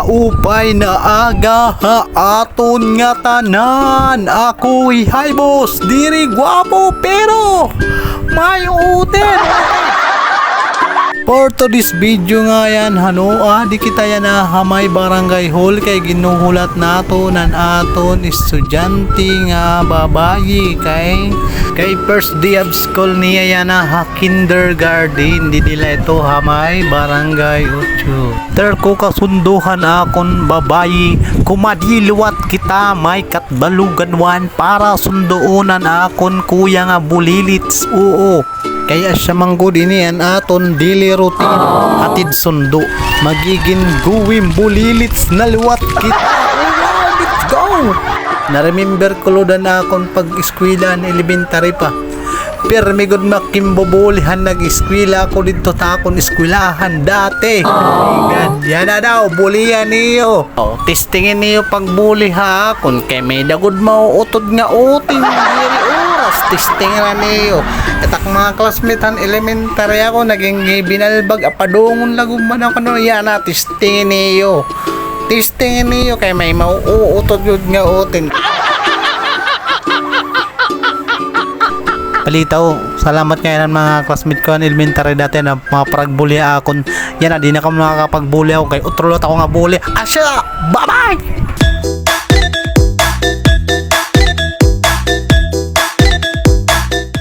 Upay na aga ha aton nga tanan. Ako'y hi boss, diri gwapo pero may uten. For to this video nga yan di kita yan na hamay barangay hall kay ginuhulat nato nan aton estudyante nga babayi kay first day of school niya yan na kindergarten. Di nila ito hamay barangay utyo. Ko kasunduhan akon babayi kumadiliwat kita may katbaluganwan para sunduunan akon kuya nga bulilits. Oo, kaya siya manggod ini an aton daily routine atid sundo magiging guwim bulilits na liwat kita. Let's go. Na-remember ko lodan akon pag-eskwela na elementary pa. Pero may good makimbobulihan nag-eskwela ako dito ta akon eskwelahan dati. Yan na daw, bulihan niyo. Testingin niyo pagbuli ha kung kay may dagod mauutod nga uting oras. Testingin na niyo. Etak mga classmate elementary ako naging binalbag apadungon lagumman ako no. Yan na, testingin niyo. Testingin niyo kay may mauutod yun nga uting. Palitaw, salamat ngayon mga classmate ko ng elementary dati na mga paragbuli akon. Yan na, di na ka makakapagbuli ako kay utrolot ako nga buli. Asya, bye bye!